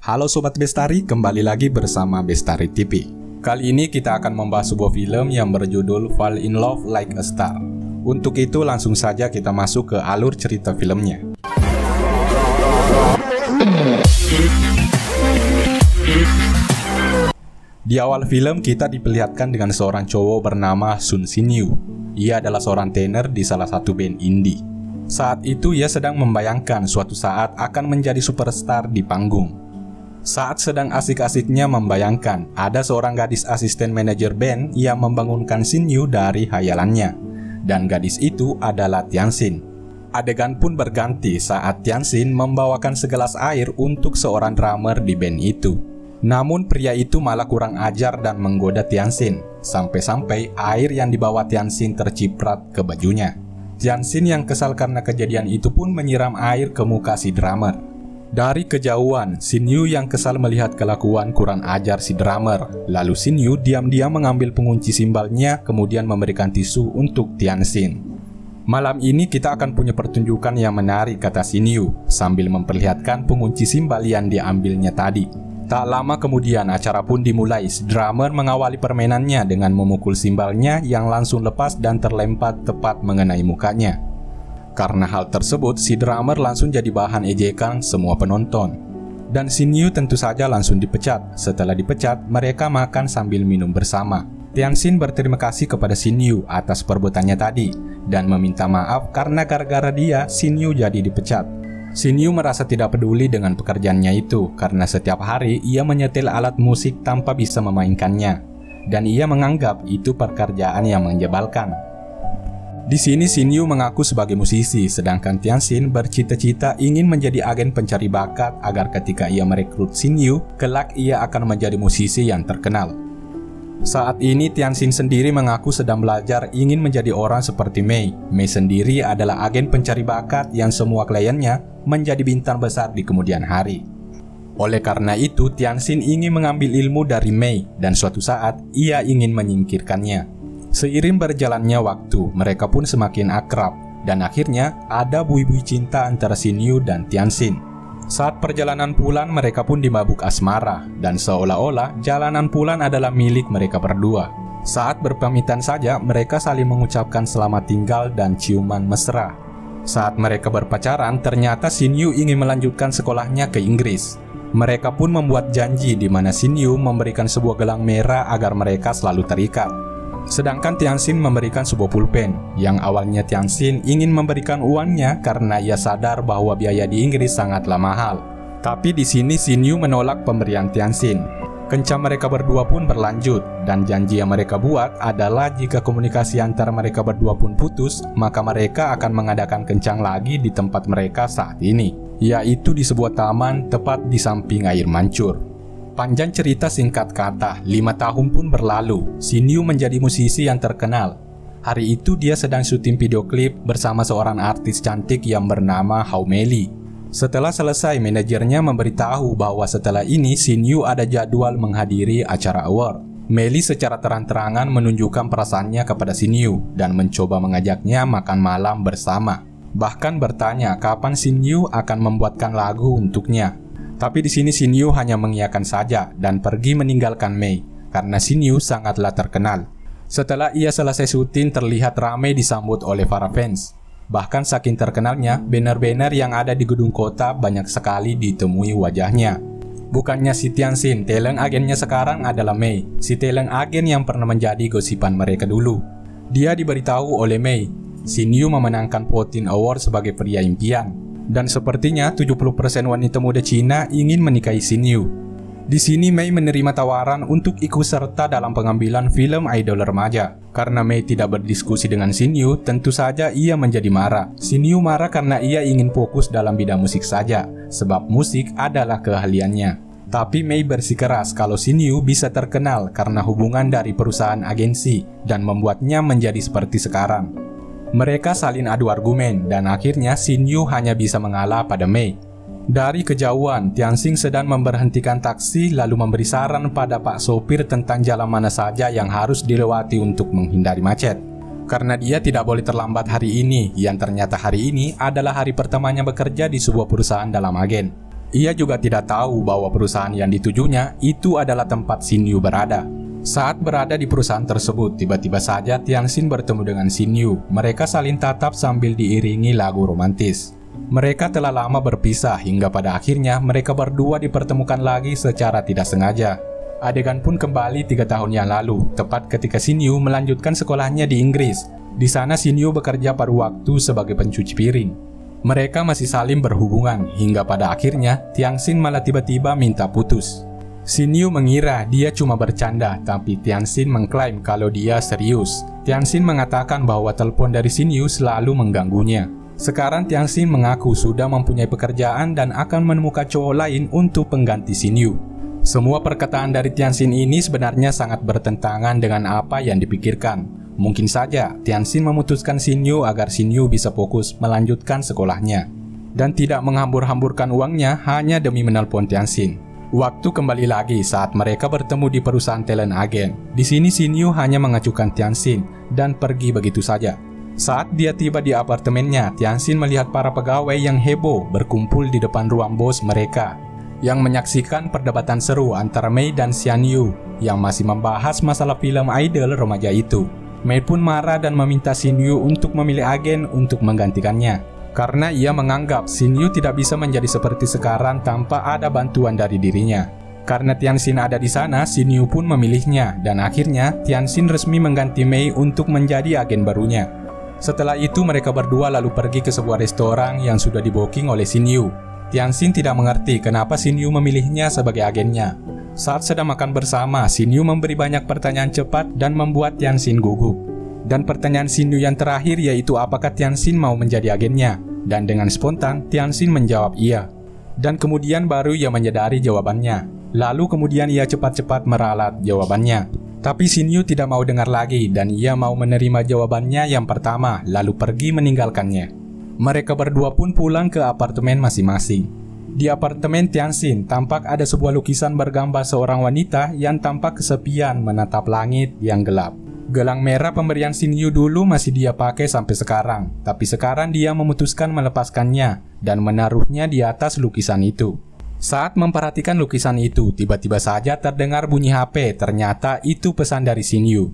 Halo Sobat Bestari, kembali lagi bersama Bestari TV. Kali ini kita akan membahas sebuah film yang berjudul Fall in Love Like a Star. Untuk itu langsung saja kita masuk ke alur cerita filmnya. Di awal film kita diperlihatkan dengan seorang cowok bernama Sun Shin-yu. Ia adalah seorang tenor di salah satu band indie. Saat itu ia sedang membayangkan suatu saat akan menjadi superstar di panggung. Saat sedang asik-asiknya membayangkan, ada seorang gadis asisten manajer band yang membangunkan Shin-yu dari hayalannya. Dan gadis itu adalah Tianxin. Adegan pun berganti saat Tianxin membawakan segelas air untuk seorang drummer di band itu. Namun pria itu malah kurang ajar dan menggoda Tianxin, sampai-sampai air yang dibawa Tianxin terciprat ke bajunya. Tianxin yang kesal karena kejadian itu pun menyiram air ke muka si drummer. Dari kejauhan, Shin-yu yang kesal melihat kelakuan kurang ajar si drummer. Lalu Shin-yu diam-diam mengambil pengunci simbalnya, kemudian memberikan tisu untuk Tianxin. Malam ini kita akan punya pertunjukan yang menarik, kata Shin-yu, sambil memperlihatkan pengunci simbal yang diambilnya tadi. Tak lama kemudian acara pun dimulai. Si drummer mengawali permainannya dengan memukul simbalnya yang langsung lepas dan terlempar tepat mengenai mukanya. Karena hal tersebut, si drummer langsung jadi bahan ejekan semua penonton. Dan Shin-yu tentu saja langsung dipecat. Setelah dipecat, mereka makan sambil minum bersama. Tianxin berterima kasih kepada Shin-yu atas perbuatannya tadi dan meminta maaf karena gara-gara dia, Shin-yu jadi dipecat. Shin-yu merasa tidak peduli dengan pekerjaannya itu karena setiap hari ia menyetel alat musik tanpa bisa memainkannya. Dan ia menganggap itu pekerjaan yang menyebalkan. Di sini Shin-yu mengaku sebagai musisi, sedangkan Tianxin bercita-cita ingin menjadi agen pencari bakat agar ketika ia merekrut Shin-yu, kelak ia akan menjadi musisi yang terkenal. Saat ini Tianxin sendiri mengaku sedang belajar ingin menjadi orang seperti Mei. Mei sendiri adalah agen pencari bakat yang semua kliennya menjadi bintang besar di kemudian hari. Oleh karena itu, Tianxin ingin mengambil ilmu dari Mei dan suatu saat ia ingin menyingkirkannya. Seiring berjalannya waktu, mereka pun semakin akrab, dan akhirnya ada bui-bui cinta antara Shin-yu dan Tianxin. Saat perjalanan pulang, mereka pun dimabuk asmara, dan seolah-olah jalanan pulang adalah milik mereka berdua. Saat berpamitan saja, mereka saling mengucapkan selamat tinggal dan ciuman mesra. Saat mereka berpacaran, ternyata Shin-yu ingin melanjutkan sekolahnya ke Inggris. Mereka pun membuat janji di mana Shin-yu memberikan sebuah gelang merah agar mereka selalu terikat. Sedangkan Tianxin memberikan sebuah pulpen, yang awalnya Tianxin ingin memberikan uangnya karena ia sadar bahwa biaya di Inggris sangatlah mahal. Tapi di sini Shin-yu menolak pemberian Tianxin. Kencan mereka berdua pun berlanjut, dan janji yang mereka buat adalah jika komunikasi antara mereka berdua pun putus, maka mereka akan mengadakan kencan lagi di tempat mereka saat ini, yaitu di sebuah taman tepat di samping air mancur. Panjang cerita singkat kata, 5 tahun pun berlalu. Shin-yu menjadi musisi yang terkenal. Hari itu dia sedang syuting video klip bersama seorang artis cantik yang bernama Hao Mei. Setelah selesai, manajernya memberitahu bahwa setelah ini Shin-yu ada jadwal menghadiri acara award. Mei secara terang-terangan menunjukkan perasaannya kepada Shin-yu dan mencoba mengajaknya makan malam bersama. Bahkan bertanya kapan Shin-yu akan membuatkan lagu untuknya. Tapi di sini Shin-yu hanya mengiyakan saja dan pergi meninggalkan Mei karena Shin-yu sangatlah terkenal. Setelah ia selesai syuting, terlihat ramai disambut oleh para fans. Bahkan saking terkenalnya, banner-banner yang ada di gedung kota banyak sekali ditemui wajahnya. Bukannya si Tianxin, talent agennya sekarang adalah Mei, si talent agen yang pernah menjadi gosipan mereka dulu. Dia diberitahu oleh Mei, Shin-yu memenangkan 14 Award sebagai pria impian. Dan sepertinya 70% wanita muda Cina ingin menikahi Shin-yu. Di sini Mei menerima tawaran untuk ikut serta dalam pengambilan film idol remaja. Karena Mei tidak berdiskusi dengan Shin-yu, tentu saja ia menjadi marah. Shin-yu marah karena ia ingin fokus dalam bidang musik saja, sebab musik adalah keahliannya. Tapi Mei bersikeras kalau Shin-yu bisa terkenal karena hubungan dari perusahaan agensi dan membuatnya menjadi seperti sekarang. Mereka saling adu argumen dan akhirnya Shin-yu hanya bisa mengalah pada Mei. Dari kejauhan, Tianxin sedang memberhentikan taksi lalu memberi saran pada pak sopir tentang jalan mana saja yang harus dilewati untuk menghindari macet. Karena dia tidak boleh terlambat hari ini, yang ternyata hari ini adalah hari pertamanya bekerja di sebuah perusahaan dalam agen. Ia juga tidak tahu bahwa perusahaan yang ditujunya itu adalah tempat Xin Yu berada. Saat berada di perusahaan tersebut, tiba-tiba saja Tianxin bertemu dengan Xin Yu. Mereka saling tatap sambil diiringi lagu romantis. Mereka telah lama berpisah hingga pada akhirnya mereka berdua dipertemukan lagi secara tidak sengaja. Adegan pun kembali 3 tahun yang lalu, tepat ketika Xin Yu melanjutkan sekolahnya di Inggris. Di sana Xin Yu bekerja paruh waktu sebagai pencuci piring. Mereka masih saling berhubungan hingga pada akhirnya Tianxin malah tiba-tiba minta putus. Xin Yu mengira dia cuma bercanda, tapi Tianxin mengklaim kalau dia serius. Tianxin mengatakan bahwa telepon dari Xin Yu selalu mengganggunya. Sekarang Tianxin mengaku sudah mempunyai pekerjaan dan akan menemukan cowok lain untuk pengganti Xin Yu. Semua perkataan dari Tianxin ini sebenarnya sangat bertentangan dengan apa yang dipikirkan. Mungkin saja Tianxin memutuskan Xin Yu agar Xin Yu bisa fokus melanjutkan sekolahnya dan tidak menghambur-hamburkan uangnya hanya demi menelpon Tianxin. Waktu kembali lagi saat mereka bertemu di perusahaan talent agen. Di sini Xin Yu hanya mengacukan Tianxin dan pergi begitu saja. Saat dia tiba di apartemennya, Tianxin melihat para pegawai yang heboh berkumpul di depan ruang bos mereka yang menyaksikan perdebatan seru antara Mei dan Xian Yu yang masih membahas masalah film idol remaja itu. Mei pun marah dan meminta Xin Yu untuk memilih agen untuk menggantikannya, karena ia menganggap Xin Yu tidak bisa menjadi seperti sekarang tanpa ada bantuan dari dirinya. Karena Tianxin ada di sana, Xin Yu pun memilihnya, dan akhirnya Tianxin resmi mengganti Mei untuk menjadi agen barunya. Setelah itu mereka berdua lalu pergi ke sebuah restoran yang sudah di-booking oleh Xin Yu. Tianxin tidak mengerti kenapa Xin Yu memilihnya sebagai agennya. Saat sedang makan bersama, Xin Yu memberi banyak pertanyaan cepat dan membuat Tianxin gugup. Dan pertanyaan Xin Yu yang terakhir yaitu apakah Tianxin mau menjadi agennya. Dan dengan spontan, Tianxin menjawab iya. Dan kemudian baru ia menyadari jawabannya. Lalu kemudian ia cepat-cepat meralat jawabannya. Tapi Xin Yu tidak mau dengar lagi dan ia mau menerima jawabannya yang pertama, lalu pergi meninggalkannya. Mereka berdua pun pulang ke apartemen masing-masing. Di apartemen Tianxin, tampak ada sebuah lukisan bergambar seorang wanita yang tampak kesepian menatap langit yang gelap. Gelang merah pemberian Xin Yu dulu masih dia pakai sampai sekarang, tapi sekarang dia memutuskan melepaskannya dan menaruhnya di atas lukisan itu. Saat memperhatikan lukisan itu, tiba-tiba saja terdengar bunyi HP, ternyata itu pesan dari Xin Yu.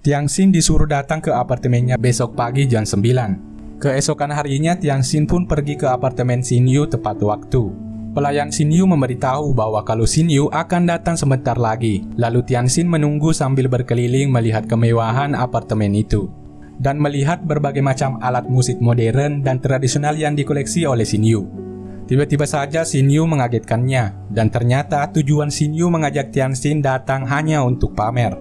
Tianxin disuruh datang ke apartemennya besok pagi jam 9. Keesokan harinya, Tianxin pun pergi ke apartemen Xin Yu tepat waktu. Pelayan Xin Yu memberitahu bahwa kalau Xin Yu akan datang sebentar lagi. Lalu Tianxin menunggu sambil berkeliling melihat kemewahan apartemen itu dan melihat berbagai macam alat musik modern dan tradisional yang dikoleksi oleh Xin Yu. Tiba-tiba saja Xin Yu mengagetkannya, dan ternyata tujuan Xin Yu mengajak Tianxin datang hanya untuk pamer.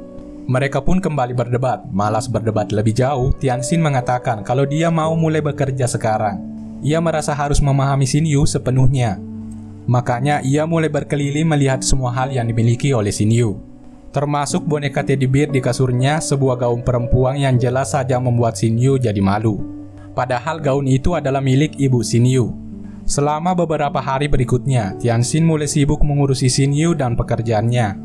Mereka pun kembali berdebat. Malas berdebat lebih jauh, Tianxin mengatakan kalau dia mau mulai bekerja sekarang. Ia merasa harus memahami Xin Yu sepenuhnya. Makanya ia mulai berkeliling melihat semua hal yang dimiliki oleh Xin Yu, termasuk boneka teddy bear di kasurnya, sebuah gaun perempuan yang jelas saja membuat Xin Yu jadi malu. Padahal gaun itu adalah milik ibu Xin Yu. Selama beberapa hari berikutnya, Tianxin mulai sibuk mengurusi Xin Yu dan pekerjaannya.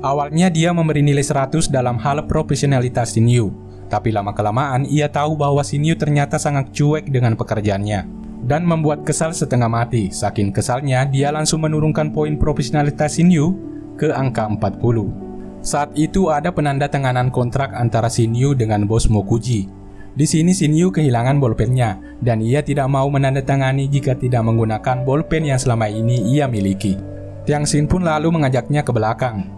Awalnya dia memberi nilai 100 dalam hal profesionalitas Xin Yu, tapi lama-kelamaan ia tahu bahwa Xin Yu ternyata sangat cuek dengan pekerjaannya dan membuat kesal setengah mati. Saking kesalnya, dia langsung menurunkan poin profesionalitas Xin Yu ke angka 40. Saat itu ada penanda tanganan kontrak antara Xin Yu dengan bos Mokuji. Di sini Xin Yu kehilangan bolpennya dan ia tidak mau menandatangani jika tidak menggunakan bolpen yang selama ini ia miliki. Tianxin pun lalu mengajaknya ke belakang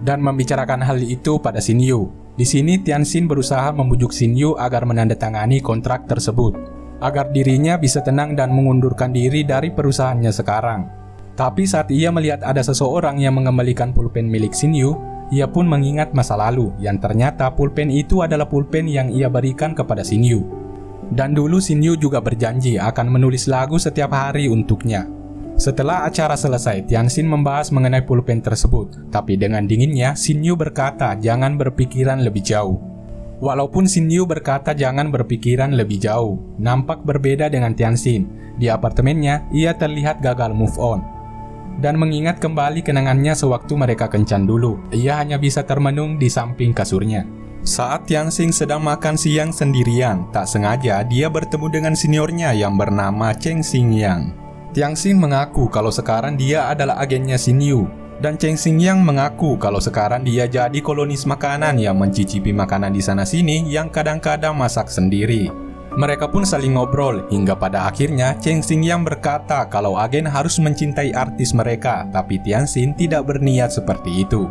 dan membicarakan hal itu pada Xin Yu. Di sini Tianxin berusaha membujuk Xin Yu agar menandatangani kontrak tersebut, agar dirinya bisa tenang dan mengundurkan diri dari perusahaannya sekarang. Tapi saat ia melihat ada seseorang yang mengembalikan pulpen milik Xin Yu, ia pun mengingat masa lalu, yang ternyata pulpen itu adalah pulpen yang ia berikan kepada Xin Yu. Dan dulu Xin Yu juga berjanji akan menulis lagu setiap hari untuknya. Setelah acara selesai, Tianxin membahas mengenai pulpen tersebut, tapi dengan dinginnya Xin Yu berkata jangan berpikiran lebih jauh. Walaupun Xin Yu berkata jangan berpikiran lebih jauh, nampak berbeda dengan Tianxin. Di apartemennya, ia terlihat gagal move on dan mengingat kembali kenangannya sewaktu mereka kencan dulu. Ia hanya bisa termenung di samping kasurnya. Saat Tianxin sedang makan siang sendirian, tak sengaja dia bertemu dengan seniornya yang bernama Cheng Xingyang. Tianxin mengaku kalau sekarang dia adalah agennya Xinyu, dan Cheng Xingyang mengaku kalau sekarang dia jadi kolonis makanan yang mencicipi makanan di sana-sini yang kadang-kadang masak sendiri. Mereka pun saling ngobrol hingga pada akhirnya Cheng Xingyang berkata kalau agen harus mencintai artis mereka, tapi Tianxin tidak berniat seperti itu.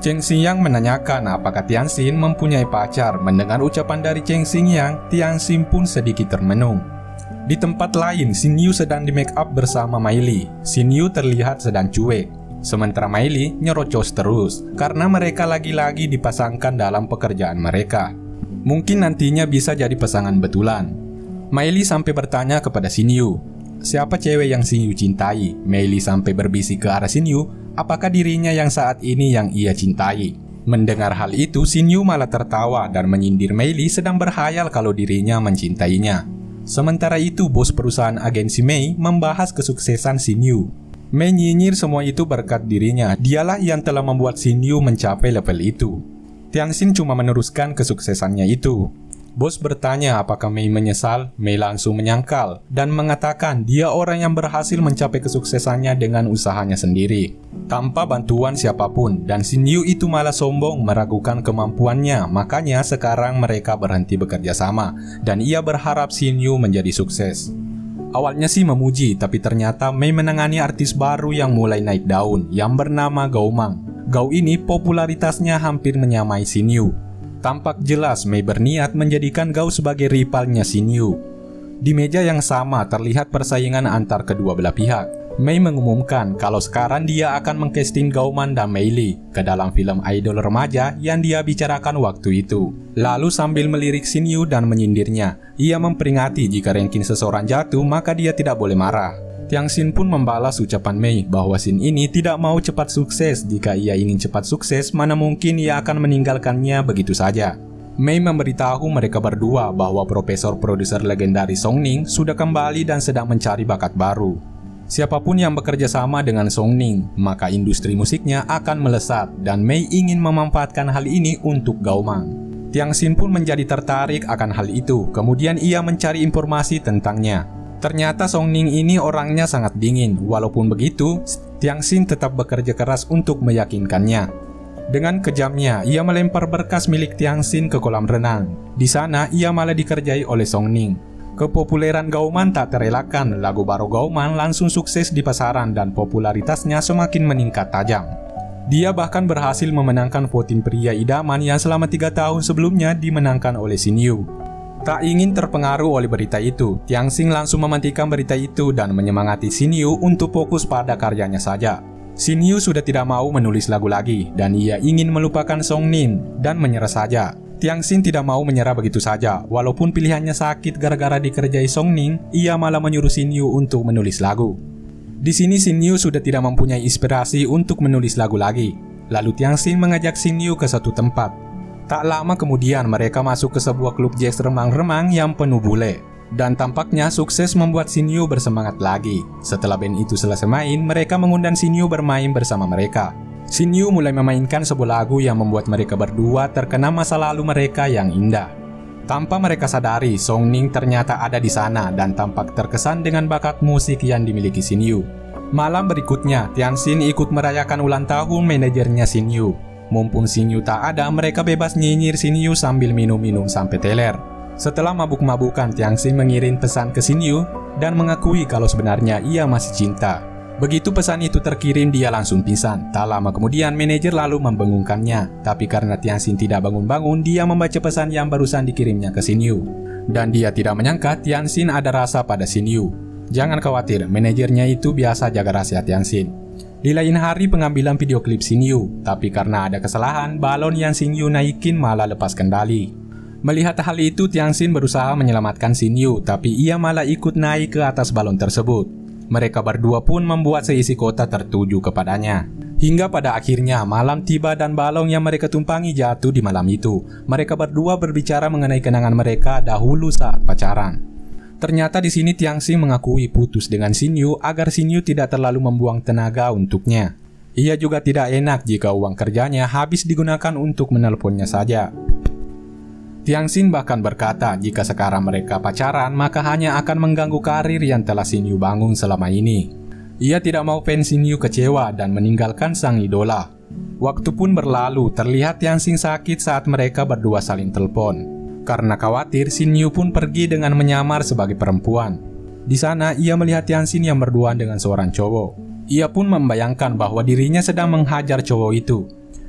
Cheng Xingyang menanyakan apakah Tianxin mempunyai pacar. Mendengar ucapan dari Cheng Xingyang, Tianxin pun sedikit termenung. Di tempat lain, Xinyu sedang di make up bersama Meili. Xinyu terlihat sedang cuek, sementara Meili nyerocos terus karena mereka lagi-lagi dipasangkan dalam pekerjaan mereka. Mungkin nantinya bisa jadi pasangan betulan. Meili sampai bertanya kepada Xinyu, siapa cewek yang Xinyu cintai? Meili sampai berbisik ke arah Xinyu, apakah dirinya yang saat ini yang ia cintai? Mendengar hal itu, Xinyu malah tertawa dan menyindir Meili sedang berhayal kalau dirinya mencintainya. Sementara itu, bos perusahaan agensi Mei membahas kesuksesan Xinyu. Mei nyinyir semua itu berkat dirinya, dialah yang telah membuat Xinyu mencapai level itu. Tianxin cuma meneruskan kesuksesannya itu. Bos bertanya apakah Mei menyesal. Mei langsung menyangkal dan mengatakan dia orang yang berhasil mencapai kesuksesannya dengan usahanya sendiri, tanpa bantuan siapapun, dan Xinyu itu malah sombong meragukan kemampuannya. Makanya sekarang mereka berhenti bekerja sama dan ia berharap Xinyu menjadi sukses. Awalnya sih memuji, tapi ternyata Mei menangani artis baru yang mulai naik daun yang bernama Gao Mang. Gao ini popularitasnya hampir menyamai Xinyu. Tampak jelas Mei berniat menjadikan Gao sebagai rivalnya Xinyu. Di meja yang sama terlihat persaingan antar kedua belah pihak. Mei mengumumkan kalau sekarang dia akan mengcasting Gaoman dan Meili ke dalam film idol remaja yang dia bicarakan waktu itu. Lalu sambil melirik Xinyu dan menyindirnya, ia memperingati jika ranking seseorang jatuh maka dia tidak boleh marah. Tianxin pun membalas ucapan Mei bahwa Xin ini tidak mau cepat sukses. Jika ia ingin cepat sukses, mana mungkin ia akan meninggalkannya begitu saja. Mei memberitahu mereka berdua bahwa profesor produser legendaris Song Ning sudah kembali dan sedang mencari bakat baru. Siapapun yang bekerja sama dengan Song Ning, maka industri musiknya akan melesat, dan Mei ingin memanfaatkan hal ini untuk Gao Mang. Tianxin pun menjadi tertarik akan hal itu, kemudian ia mencari informasi tentangnya. Ternyata Song Ning ini orangnya sangat dingin. Walaupun begitu, Tianxin tetap bekerja keras untuk meyakinkannya. Dengan kejamnya, ia melempar berkas milik Tianxin ke kolam renang. Di sana, ia malah dikerjai oleh Song Ning. Kepopuleran Gaoman tak terelakkan. Lagu baru Gaoman langsung sukses di pasaran dan popularitasnya semakin meningkat tajam. Dia bahkan berhasil memenangkan voting pria idaman yang selama 3 tahun sebelumnya dimenangkan oleh Xinyu. Tak ingin terpengaruh oleh berita itu, Tianxin langsung mematikan berita itu dan menyemangati Xinyu untuk fokus pada karyanya saja. Xinyu sudah tidak mau menulis lagu lagi dan ia ingin melupakan Song Ning dan menyerah saja. Tianxin tidak mau menyerah begitu saja. Walaupun pilihannya sakit gara-gara dikerjai Song Ning, ia malah menyuruh Xinyu untuk menulis lagu. Di sini Xinyu sudah tidak mempunyai inspirasi untuk menulis lagu lagi. Lalu Tianxin mengajak Xinyu ke satu tempat. Tak lama kemudian mereka masuk ke sebuah klub jazz remang-remang yang penuh bule. Dan tampaknya sukses membuat Xinyu bersemangat lagi. Setelah band itu selesai main, mereka mengundang Xinyu bermain bersama mereka. Xinyu mulai memainkan sebuah lagu yang membuat mereka berdua terkena masa lalu mereka yang indah. Tanpa mereka sadari, Song Ning ternyata ada di sana dan tampak terkesan dengan bakat musik yang dimiliki Xinyu. Malam berikutnya, Tianxin ikut merayakan ulang tahun manajernya Xinyu. Mumpung Xinyu tak ada, mereka bebas nyinyir Xinyu sambil minum-minum sampai teler. Setelah mabuk-mabukan, Tianxin mengirim pesan ke Xinyu dan mengakui kalau sebenarnya ia masih cinta. Begitu pesan itu terkirim, dia langsung pingsan. Tak lama kemudian, manajer lalu membengongkannya. Tapi karena Tianxin tidak bangun-bangun, dia membaca pesan yang barusan dikirimnya ke Xinyu. Dan dia tidak menyangka Tianxin ada rasa pada Xinyu. Jangan khawatir, manajernya itu biasa jaga rahasia Tianxin. Di lain hari pengambilan video klip Xinyu, tapi karena ada kesalahan, balon yang Xinyu naikin malah lepas kendali. Melihat hal itu, Tianxin berusaha menyelamatkan Xinyu, tapi ia malah ikut naik ke atas balon tersebut. Mereka berdua pun membuat seisi kota tertuju kepadanya. Hingga pada akhirnya malam tiba dan balon yang mereka tumpangi jatuh di malam itu. Mereka berdua berbicara mengenai kenangan mereka dahulu saat pacaran. Ternyata di sini Tianxin mengakui putus dengan Xinyu agar Xinyu tidak terlalu membuang tenaga untuknya. Ia juga tidak enak jika uang kerjanya habis digunakan untuk menelponnya saja. Tianxin bahkan berkata jika sekarang mereka pacaran maka hanya akan mengganggu karir yang telah Xinyu bangun selama ini. Ia tidak mau fans Xinyu kecewa dan meninggalkan sang idola. Waktu pun berlalu, terlihat Tianxin sakit saat mereka berdua saling telepon. Karena khawatir, Xinyu pun pergi dengan menyamar sebagai perempuan. Di sana ia melihat Tianxin yang berduaan dengan seorang cowok. Ia pun membayangkan bahwa dirinya sedang menghajar cowok itu.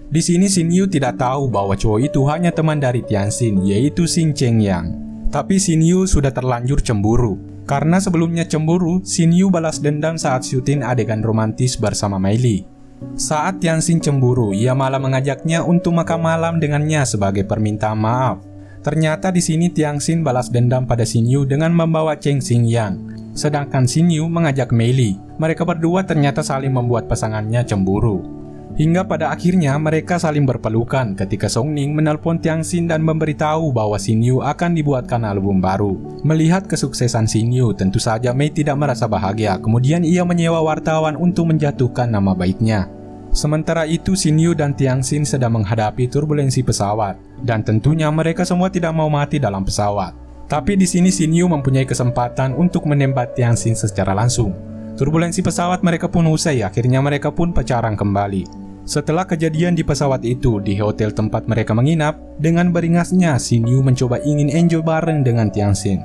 Di sini Xinyu tidak tahu bahwa cowok itu hanya teman dari Tianxin, yaitu Xin Chengyang. Tapi Xinyu sudah terlanjur cemburu. Karena sebelumnya cemburu, Xinyu balas dendam saat syuting adegan romantis bersama Mei Li. Saat Tianxin cemburu, ia malah mengajaknya untuk makan malam dengannya sebagai permintaan maaf. Ternyata di sini Tianxin balas dendam pada Xinyu dengan membawa Cheng Xingyang. Sedangkan Xinyu mengajak Mei Li. Mereka berdua ternyata saling membuat pasangannya cemburu. Hingga pada akhirnya mereka saling berpelukan ketika Song Ning menelpon Tianxin dan memberitahu bahwa Xinyu akan dibuatkan album baru. Melihat kesuksesan Xinyu, tentu saja Mei tidak merasa bahagia. Kemudian ia menyewa wartawan untuk menjatuhkan nama baiknya. Sementara itu Xinyu dan Tianxin sedang menghadapi turbulensi pesawat, dan tentunya mereka semua tidak mau mati dalam pesawat. Tapi di sini Xinyu mempunyai kesempatan untuk menembak Tianxin secara langsung. Turbulensi pesawat mereka pun usai, akhirnya mereka pun pacaran kembali. Setelah kejadian di pesawat itu, di hotel tempat mereka menginap, dengan beringasnya Xinyu mencoba ingin enjoy bareng dengan Tianxin.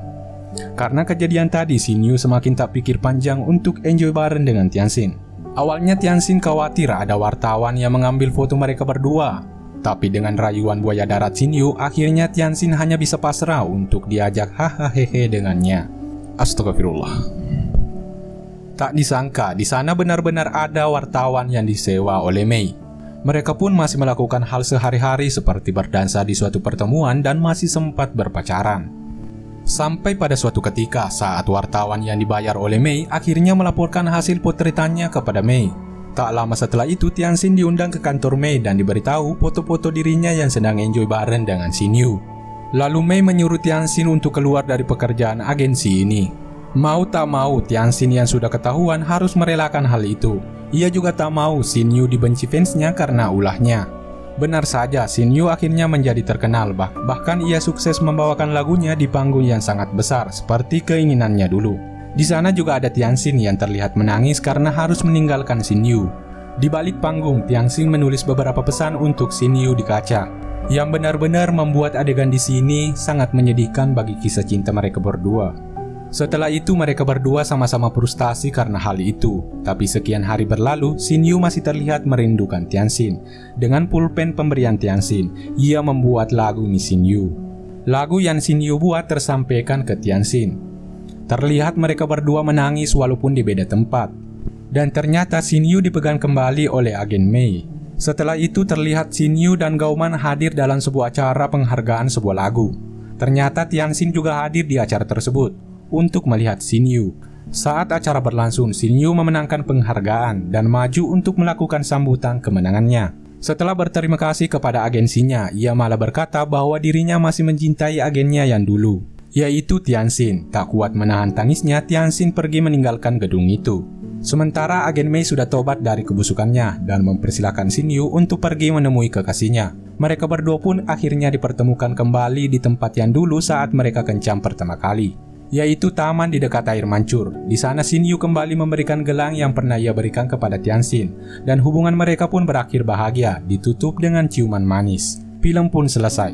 Karena kejadian tadi, Xinyu semakin tak pikir panjang untuk enjoy bareng dengan Tianxin. Awalnya Tianxin khawatir ada wartawan yang mengambil foto mereka berdua. Tapi dengan rayuan buaya darat Xinyu, akhirnya Tianxin hanya bisa pasrah untuk diajak hahaha dengannya. Astagfirullah. Tak disangka, di sana benar-benar ada wartawan yang disewa oleh Mei. Mereka pun masih melakukan hal sehari-hari seperti berdansa di suatu pertemuan dan masih sempat berpacaran. Sampai pada suatu ketika, saat wartawan yang dibayar oleh Mei akhirnya melaporkan hasil potretannya kepada Mei. Tak lama setelah itu, Tianxin diundang ke kantor Mei dan diberitahu foto-foto dirinya yang sedang enjoy bareng dengan Xinyu. Lalu Mei menyuruh Tianxin untuk keluar dari pekerjaan agensi ini. Mau tak mau, Tianxin yang sudah ketahuan harus merelakan hal itu. Ia juga tak mau Xinyu dibenci fansnya karena ulahnya. Benar saja, Xinyu akhirnya menjadi terkenal, bahkan ia sukses membawakan lagunya di panggung yang sangat besar seperti keinginannya dulu. Di sana juga ada Tianxin yang terlihat menangis karena harus meninggalkan Xinyu. Di balik panggung, Tianxin menulis beberapa pesan untuk Xinyu di kaca, yang benar-benar membuat adegan di sini sangat menyedihkan bagi kisah cinta mereka berdua. Setelah itu mereka berdua sama-sama frustasi karena hal itu. Tapi sekian hari berlalu, Xinyu masih terlihat merindukan Tianxin. Dengan pulpen pemberian Tianxin, ia membuat lagu Miss Xinyu. Lagu yang Xinyu buat tersampaikan ke Tianxin. Terlihat mereka berdua menangis walaupun di beda tempat. Dan ternyata Xinyu dipegang kembali oleh agen Mei. Setelah itu terlihat Xinyu dan Gauman hadir dalam sebuah acara penghargaan sebuah lagu. Ternyata Tianxin juga hadir di acara tersebut untuk melihat Xinyu. Saat acara berlangsung, Xinyu memenangkan penghargaan dan maju untuk melakukan sambutan kemenangannya. Setelah berterima kasih kepada agensinya, ia malah berkata bahwa dirinya masih mencintai agennya yang dulu, yaitu Tianxin. Tak kuat menahan tangisnya, Tianxin pergi meninggalkan gedung itu. Sementara agen Mei sudah tobat dari kebusukannya dan mempersilahkan Xinyu untuk pergi menemui kekasihnya. Mereka berdua pun akhirnya dipertemukan kembali di tempat yang dulu saat mereka kencan pertama kali, yaitu taman di dekat air mancur. Di sana Xinyu kembali memberikan gelang yang pernah ia berikan kepada Tianxin, dan hubungan mereka pun berakhir bahagia, ditutup dengan ciuman manis. Film pun selesai.